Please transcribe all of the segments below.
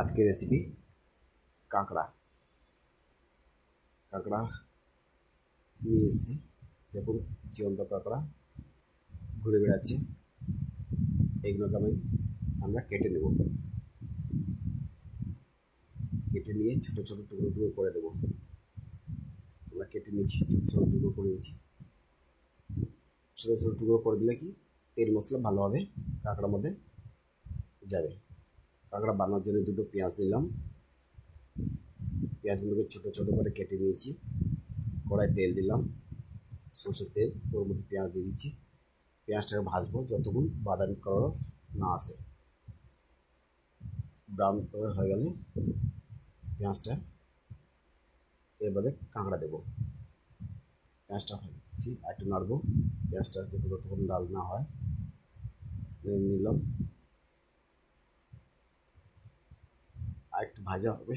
আজকের রেসিপি কাঁকড়া কাঁকড়া নিয়ে এসেছি। দেখুন, জীবন্ত কাঁকড়া ঘুরে বেড়াচ্ছে। এইগুলোকে আমরা কেটে নেব। কেটে নিয়ে ছোটো ছোটো টুকরো টুকরো করে দেবো। আমরা কেটে নিচ্ছি, ছোটো ছোটো টুকরো করে নিচ্ছি। ছোটো ছোটো টুকরো করে দিলে কি তেল মশলা ভালোভাবে কাঁকড়ার মধ্যে যাবে। কাঁকড়া বানানোর জন্য দুটো পেঁয়াজ দিলাম। পেঁয়াজগুলোকে ছোটো ছোটো করে কেটে নিয়েছি। কড়াই তেল দিলাম, সরষের তেল, ওর মধ্যে পেঁয়াজ দিয়ে দিচ্ছি। পেঁয়াজটাকে ভাজবো যতক্ষণ বাদামি কালার না আসে। ব্রাউন কালার হয়ে গেলে পেঁয়াজটা এবারে কাঁকড়া দেবো। পেঁয়াজটা ভাজছি, একটু নাড়বো। পেঁয়াজটা যতক্ষণ লাল না হয় নিলাম। আর একটু ভাজা হবে।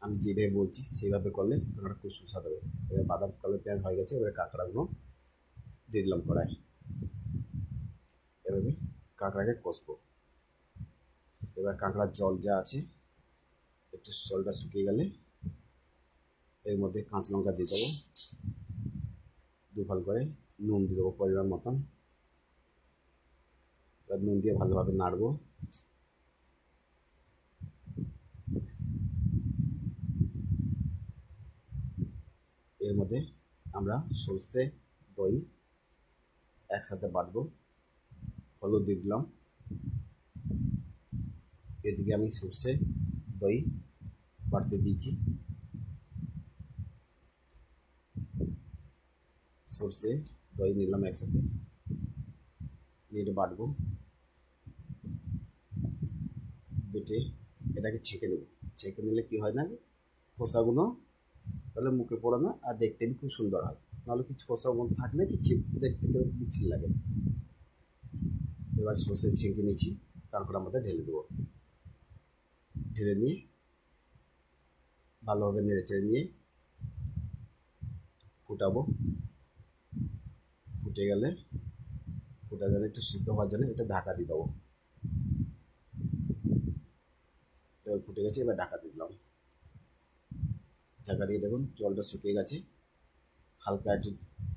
আমি যেভাবে বলছি সেইভাবে করলে কাঁকড়া খুব সুস্বাদু হবে। এবার বাদাম কালার পেঁয়াজ হয়ে গেছে, এবারে কাঁকড়াগুলো দিয়ে দিলাম কড়াই। এভাবে কাঁকড়াকে কষবো। এবার কাঁকড়ার জল যা আছে একটু জলটা শুকিয়ে গেলে এর মধ্যে কাঁচা লঙ্কা দিয়ে দেবো, দুফাল করে নুন দিয়ে দেবো পরিমাণ মতন। এবার নুন দিয়ে ভালোভাবে নাড়বো। এর মধ্যে আমরা সরষে দই একসাথে বাটবো। হলুদ দিয়ে দিলাম। এদিকে আমি সরষে দই বাটতে দিয়েছি। সরষে দই নিলাম একসাথে, নিয়ে বাটবো। বেটে এটাকে ছেঁকে নেব। ছেঁকে নিলে কি হয় না, খোসাগুলো তাহলে মুখে পড়ে না, আর দেখতে খুব সুন্দর হয়। নাহলে কিছু খোসার মধ্যে থাকলে কি দেখতে কেউ বিচ্ছিরি লাগে। এবার সর্ষে ছেঁকে নিয়েছি, তারপর আমাদের ঢেলে দেবো। ঢেলে নিয়ে ভালোভাবে নেড়ে চেড়ে নিয়ে ফুটাবো। ফুটে গেলে ফুটা যেন একটু সিদ্ধ হওয়ার জন্য এটা ঢাকা দিয়ে দেবো। এবার ফুটে গেছে, এবার ঢাকা দিয়ে দিলাম। ঢাকা দিয়ে দেখুন জলটা শুকিয়ে গেছে, হালকা একটু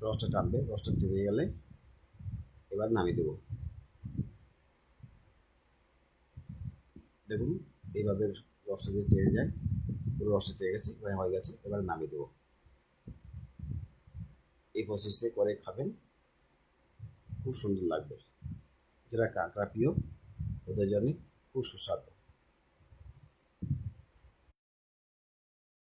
রসটা টানবে। রসটা টেনে গেলে এবার নামিয়ে দেবো। দেখুন এইভাবে রসটা যদি টেনে যায়, পুরো রসটা টেনে গেছে, এবার হয়ে গেছে। এবার নামিয়ে দেবো। এই প্রসেসে করে খাবেন, খুব সুন্দর লাগবে। যারা কাঁকড়া প্রিয় ওদের জন্য খুব সুস্বাদু।